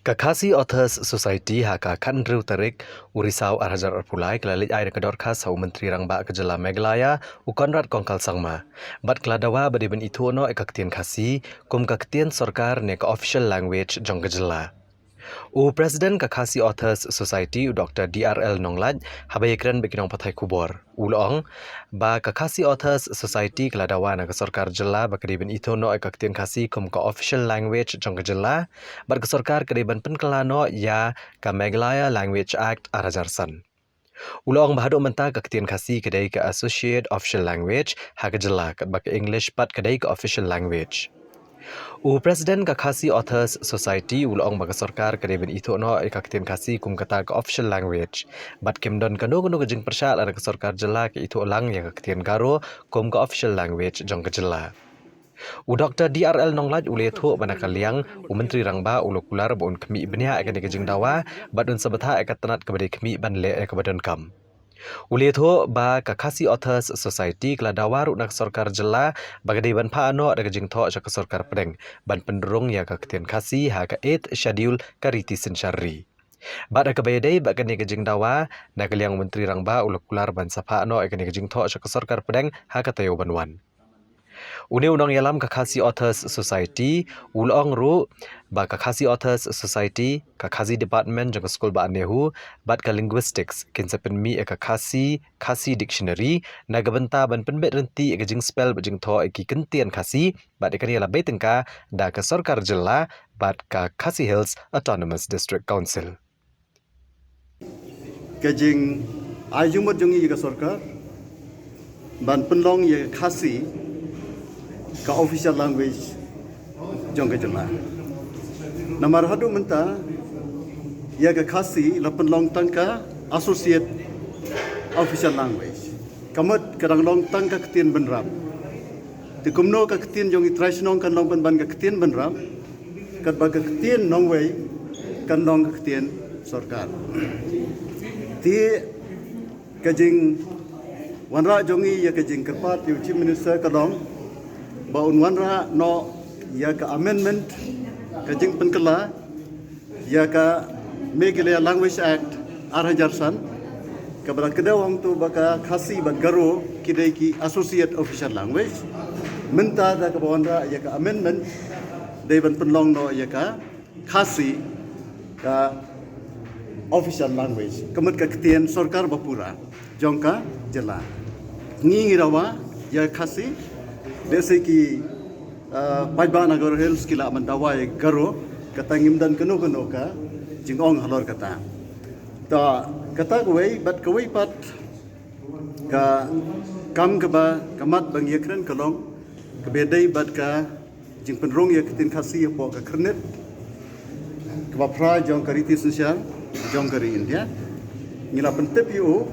Kakasi Authors Society haka Kandru Tarik Urisau Arhajar Arpulai kelalit air kedorkas sau Menteri Rangba Kejela Meghalaya Ukonrad Kongkal Sangma. Bat keladawa badiban itu no ekaktian kasi kum kaktian sorkar ne official language jong Kejela. Presiden Kakasi Authors Society Dr. DRL Nonglaj habayekran bekinong patai kubor. Ulong ba Kakasi Authors Society keladawa na kesorkar jela ba kediban itu no ekaktian kasi kum ka official language jong Kejela bat kesorkar kediban penkelano ya ka Meghalaya Language Act Arajarsan. Ulong bahado menta kaktian kasi kedai ka associate official language ha Kejela kat ba English pat kedai ka official language. Presiden Kakasi Authors Society ulong baga sorkar kediban itu no ekaktian kasi kum kata ka official language. Bat kimdon kanu kejing persyal ada ke sorkar jela ke itu ulang yang kaktian garo kum ka official language jong Kejela. Dr. DRL Nonglaj ule thu banakaliang Menteri Rangba ulukular buun kemi benia akan kejing dawa badun sebetha akan tenat kepada kemi ban le kebadan kam. Uli itu ba Kakasi Authors Society keladawa nak sorkar jela bagadi ban paano ada kejing tho ke sorkar pedeng ban pendurung ya kaktian kasi ha ka 8 schedule kariti sensyari. Bada kebayadai bakani kejing dawa nak liang Menteri Rangba ulukular ban sapaano akan kejing tho ke sorkar pedeng ha ka tayo banwan. Undang yalam Kakasi Authors Society ulong ru ba Kakasi Authors Society Kakasi Department jang skul ba anehu bat ka linguistics kinsapen mi Kakasi dictionary naga benta ban penbet renti jing spell bajing tho ki kentian kasi bat ikan yala betengka da ka sarkar jela bat ka Kakasi Hills Autonomous District Council. Kajing ajumot jongi ka sarkar ban penlong ye Khasi ka official language jong Kejela. Namar hadu menta ya ka Khasi la penlong tangka associate official language. Kamat kadang long tangka ketien benram. Ti kumno ka ketien jong traditional kan long ban ka ketien benram. Kat ba ka ketien nong wei kan long ka ketien sarkar. Ti kajing wanra jongi ya kajing kerpat yu chief minister kadong ba unwanra no ya ka amendment kajing penkela ya ka Meghalaya Language Act Arajarsan kabra kedawang tu baka Khasi bagaro kidai ki associate official language menta da ka bawanra ya ka amendment dai ban penlong no ya ka Khasi ka official language kemet ka ketien sarkar bapura jongka jela ngi ngirawa ya Khasi जैसे कि पाइबा नगर हिल्स किला मंदावा एक गरो कता ngimdan keno ka jingong halor kata ta kata kuai bat kuai pat ka kam ka ba kamat bang yakren kalong ke bedai bat ka jing penrong ya ketin Khasi po ka kernet ke ba pra jong kariti sosial jong kari India ngila pentep yu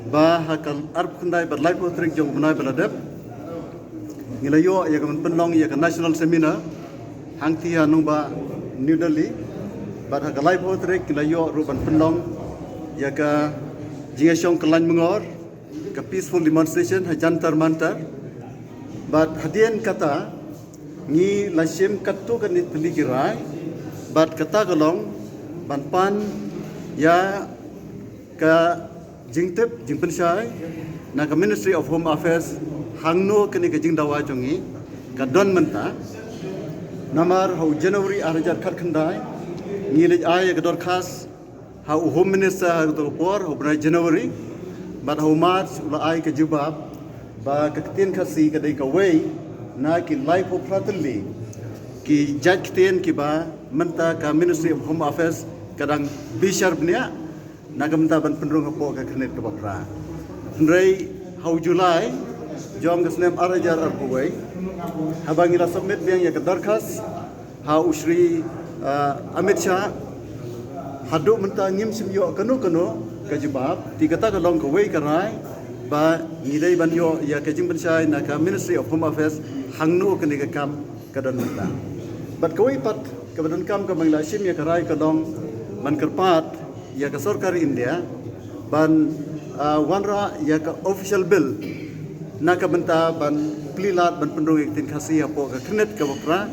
ba hakal arp kundai bat lai po trik jong bunai baladap Ngilayo ya kan penlong ya kan national seminar hangti anung ba New Delhi bat ha kalai potrek ngilayo ruban penlong ya ka jingasong kelan mengor ka peaceful demonstration ha jantar mantar bat hadien kata ngi lasim katu kan nit peligirai bat kata galong banpan ya ka jingtep jingpensai na ka Ministry of Home Affairs hangno kene kejing dawa jongi ka don menta namar hau January arjar khandai ngile ay ka dor khas hau home minister hau to por hau bra January bat hau March ula ay ka jubab ba ka ketien Khasi ka dai ka wei na ki life of fraternity ki judge ketien ki ba menta ka Ministry of Home Affairs kadang bishar bnia na ka menta ban penrung po ka knet ka bapra ndrei hau July jom kesnem arajar arbuai habang ila submit biang ya kedarkas ha usri Amit Shah hadu menta ngim simyo kanu ka jibab ti kata ka long ka wei karai ba ngidai banyo ya kajing pensai na ka Ministry of Home Affairs hangno kene ka kam kadan menta bat ka wei pat ka badan kam ka mangla sim ya karai ka long man kerpat ya ka sarkar India ban wanra ya ka official bill naka benta ban plilat ban pendung iktin Khasi apo ka knet ka bapra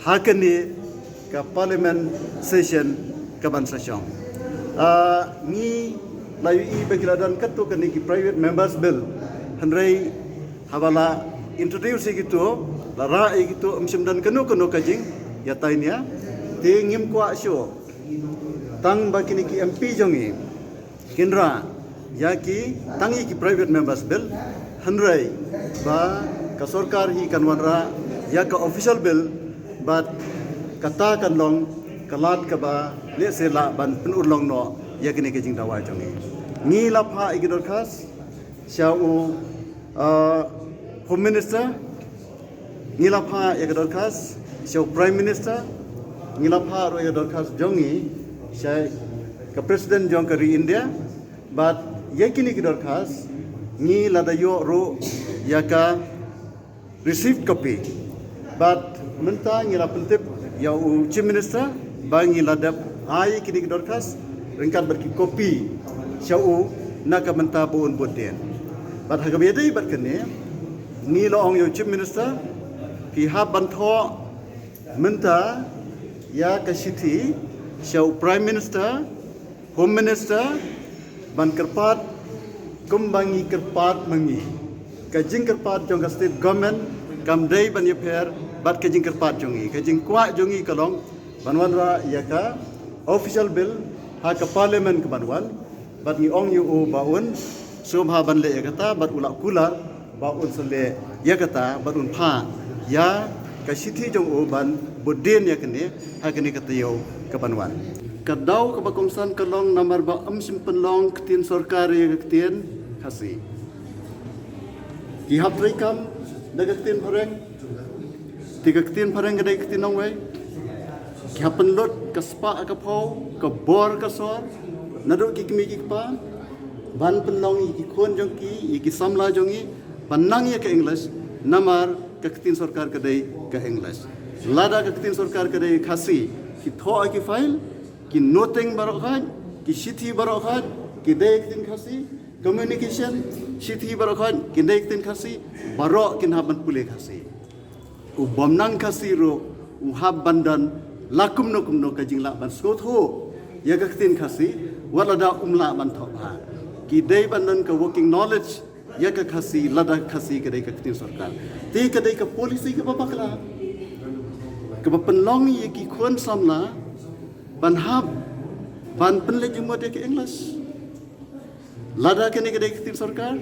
hakani ke parliament session ke bansa syong. Ni layu I bekiladan ketu ke niki private members bill henry habala introduce gitu lara gitu dan kenu kajing ya tainya ti ngim kwa syo tang baki niki MP jongi kindra yaki tangi ki private members bill henry ba ka sarkar hi kanwanra ya ka official bill but kata kan long kalat ka ba le se la ban penulong no ya kini kajing dawa jongi ni lapha igidor khas syau home minister ngilapha igidor khas syau prime minister ngilapha ro igidor khas jongi syai ka president jong kari India but yakini igidor khas ngi ladayo ro yaka received copy but menta ngila pentip ya chief minister bangi ladap ai kini igidor khas ringkat berki kopi syau nak menta buun budien but hagabiyadai berkene ni lo ong yo chief minister ki ha bantho menta ya ka city syau prime minister home minister ban kerpat kumbangi kerpat mangi kajing kerpat jong ka state government kam dei ban yeper bat kajing kerpat jongi kajing kwa jongi kalong banwanra ya ka official bill ha ka parliament ke banwan bat ni ong yu baun subha ban le kata bat ulak kula baun sele ya kata bat un pha ya ka city jong ban budin ya kene ha kene kata yo ke banwan kadau ke bakongsan kalong nomor ba simpen long ketin sarkari ketin khasi ki hap rekam daga ketin pareng tiga ketin pareng gadai ketin nong wei ki hapen lot ka spa ka pau ka bor ka sor naduk ki kimi ki pa ban penlong ki khon jong ki samla jongi panang ya ke english namar ka ketin sarkar kadai ka english lada ka ketin sarkar kadai khasi ki tho ki file ki noting barokhan ki city barokhan ki dei ketin khasi communication city barokhan ki dei ketin khasi barok kin haban pule khasi u bomnang khasi ro u hab bandan lakum no kajing la ban skotho ya ka ketin khasi walada umla ban thoba ki dei bandan ka working knowledge ya ka khasi lada khasi ka dei ka ketin sarkar ti ka dei ka policy ka babakla ka penlong ye ki khon samla ban hab ban penle jumot ke english lada kene ke ketin sarkar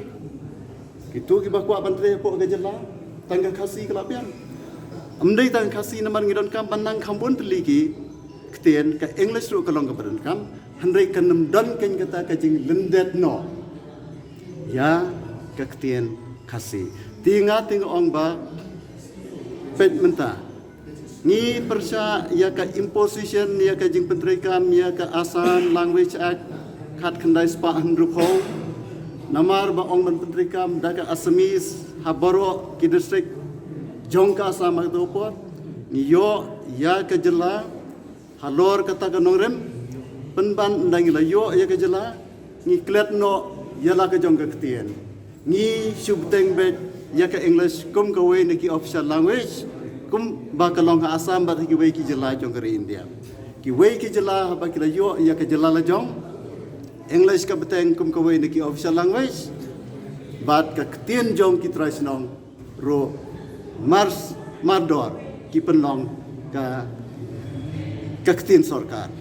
kitu ki bakwa ban tre po ga jela tangga khasi kelapian amdai tang khasi naman ngidon kam banang khambun teliki ketin ka english ru kalong ka badan kam handai kanam dan ken kata ka jing lendet no ya ka ketin khasi tinga ong ba pet menta ni persya ya ka imposition ya ka jing pentrikam ya ka asan language act khat khandai spa handrupo namar ba ong ban pentrikam daga assamese habaro ki district jongka sama topor ni yo ya ka jela halor kata ka nongrem penban ndang la yo ya ka jela ni kletno ya la ka jongka ktien ni subteng bet ya ka english kum ka we ni ki official language kum ba ka long asam ba ki we ki jela jong kari india ki we ki jela ba ki la yo ya ka jela la jong english ka beteng kum ka we ni ki official language bat ka ktien jong ki traisnong ro mars mardor ki penlong ka ktien sarkar